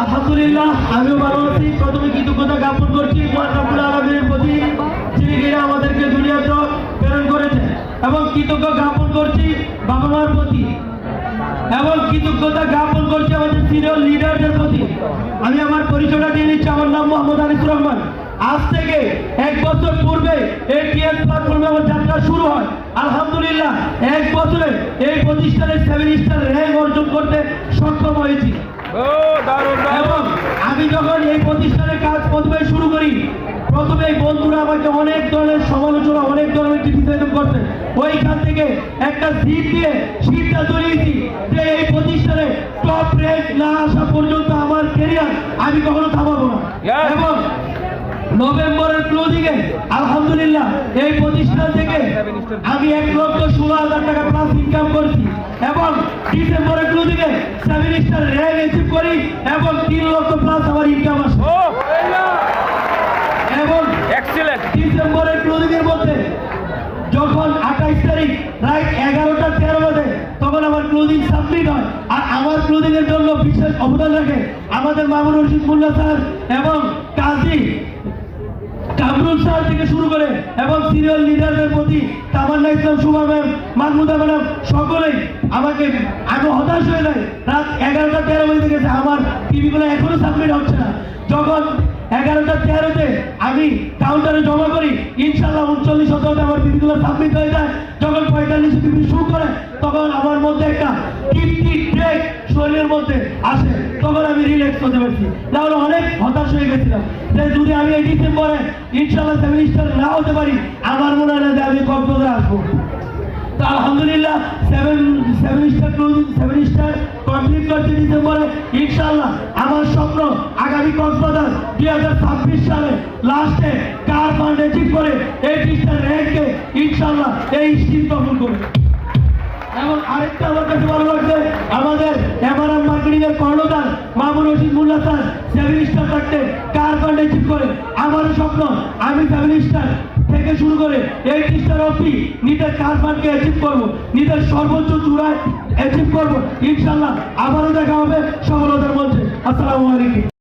আলহামদুলিল্লাহ আমিও ভালো আছি। প্রথমে কৃতজ্ঞতা জ্ঞাপন করছি মহান রব্বুল আলামিনের প্রতি, যিনি কিনা আমাদেরকে দুনিয়াতে প্রেরণ করেছেন, এবং কৃতজ্ঞ জ্ঞাপন করছি বাবা মার প্রতি, এবং কৃতজ্ঞতা জ্ঞাপন করছি আমাদের সিনিয়র লিডারদের প্রতি। আমি আমার পরিচয়টা দিয়ে নিচ্ছি। আমার নাম মোহাম্মদ আনিসুর রহমান। আজ থেকে 1 বছর পূর্বে এই টিএস প্ল্যাটফর্মে আমার যাত্রা শুরু হয়। আলহামদুলিল্লাহ 1 বছরে এই প্রতিষ্ঠানের 7 স্টার র্যাঙ্ক অর্জন করতে সক্ষম হয়েছি। এবং আমি যখন এই প্রতিষ্ঠানের কাজ প্রথমে শুরু করি, প্রথমে বন্ধুরা আমাকে অনেক ধরনের সমালোচনা, অনেক ধরনের ক্রিটিসাইজ করতে, ওইখান থেকে একটা জিত দিয়ে সিদ্ধান্ত নিয়েছি যে এই প্রতিষ্ঠানে টপ র্যাঙ্ক না আসা পর্যন্ত আমার ক্যারিয়ার আমি কখনো থামাবো না। এবং নভেম্বরের ক্লোজিং এ আলহামদুলিল্লাহ এই প্রতিষ্ঠান থেকে আমি 1,16,000 টাকা প্লাস ইনকাম করছি, এবং ডিসেম্বরের ক্লোজিং এ 7 স্টার র্যাঙ্ক অ্যাচিভ করি, এবং 3 লক্ষ প্লাস আমার ইনকাম আসে। এবং ডিসেম্বরের ক্লোজিং এর মধ্যে যখন 28 তারিখ রাত 11টা 13 বাজে তখন আমার ক্লোজিং সাবমিট হয়। আর আমার ক্লোজিং এর জন্য বিশেষ অবদান রাখে আমাদের মামুন রশিদ মোল্লা স্যার এবং কাজী কামরুল স্যার থেকে শুরু করে, এবং সিনিয়র লিডারদের প্রতি তামান্না ইসলাম, সুমা ম্যাম, মাহমুদা ম্যাডাম, সকলেই আমি হতাশ হয়ে নাই। রাত 11টা 13 বাজে গেছে, আমার টিভিগুলো এখনো সাবমিট হচ্ছে না। যখন 11টা 13-তে আমি কাউন্টারে জমা করি, ইনশাল্লাহ 39-17 আমার টিভিগুলো সাবমিট হয়ে যায়। যখন 45 টিভি শুরু করে তখন আমার মধ্যে একটা তৃপ্তি ব্রেক শরীরের মধ্যে আসে, তখন আমি রিল্যাক্স করতে পারছি। তাহলে অনেক হতাশ হয়ে গেছিলাম যে যদি আমি এই ডিসেম্বরে ইনশাল্লাহ 7 স্টার না হতে পারি, আমার মনে হয় না যে আমি কক্সবাজারে আসবো। তো আলহামদুলিল্লাহ 7 স্টার ক্লোজিং 7 স্টার কমপ্লিট করছে ডিসেম্বরে। ইনশাআল্লাহ আমার স্বপ্ন আগামী কক্সবাজার 2026 সালে লাস্টে কার ফান্ড অ্যাচিভ করে 8 স্টার র্যাঙ্কে ইনশাআল্লাহ এই স্কিম কমন করবে। এবং আরেকটা আমার কাছে ভালো লাগছে, আমাদের এমআরএম মার্কেটিং এর কর্ণধার মামুন রশিদ মোল্লা স্যার 7 স্টার থাকতে কার ফান্ড অ্যাচিভ করে। আমারও স্বপ্ন আমি 7 স্টার থেকে শুরু করে 8 স্টার অবধি নিজের কার ফান্ডকে অ্যাচিভ করবো, নিজের সর্বোচ্চ চূড়ায় অ্যাচিভ করবো। ইনশাআল্লাহ আবারও দেখা হবে সফলতার মঞ্চে। আসসালামু আলাইকুম।